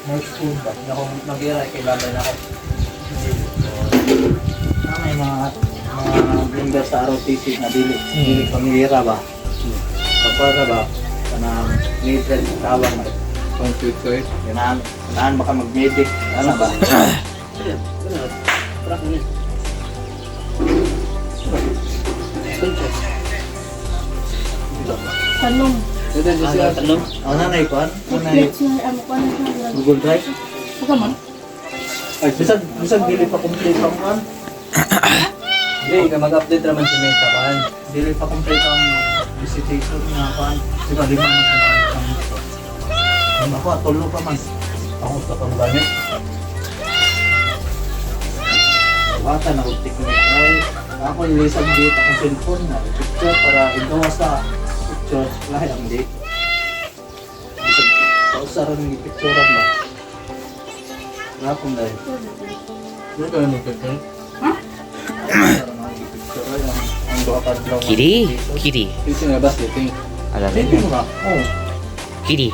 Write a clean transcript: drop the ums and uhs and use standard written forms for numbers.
May school ba? Ako nag-iara kay babay na ako. May mga member sa ROTC na dili. Dili pamilya ba? Kapara ba? Kanang medical tawag na. Complete kayo. Ganaan baka mag-medic. Ano ba? Tanong. Ito dyan siya. Ano? Ano na ikuan? Netflix na ano ko na siya. Google Drive? Huwag man. Ay, bisag dili pa complete ang kuan. Hindi, ka mag-update naman si Mesa kan. Dili pa complete ang visitation nga kuan. Di ba lima na kuan ang ito. Ano ako, tulo pa man. Ako sa pang gamit. Bata na technique ay ako ilisag dito ang cellphone na picture para igawa sa picture lahi ang date. Bisag pausaran ng picturean ba? Rapon dahil. Ano ka naman picture? Kiri, kiri. Ito nga ba setting? Alam Hindi mo, mo na. Oh. kiri.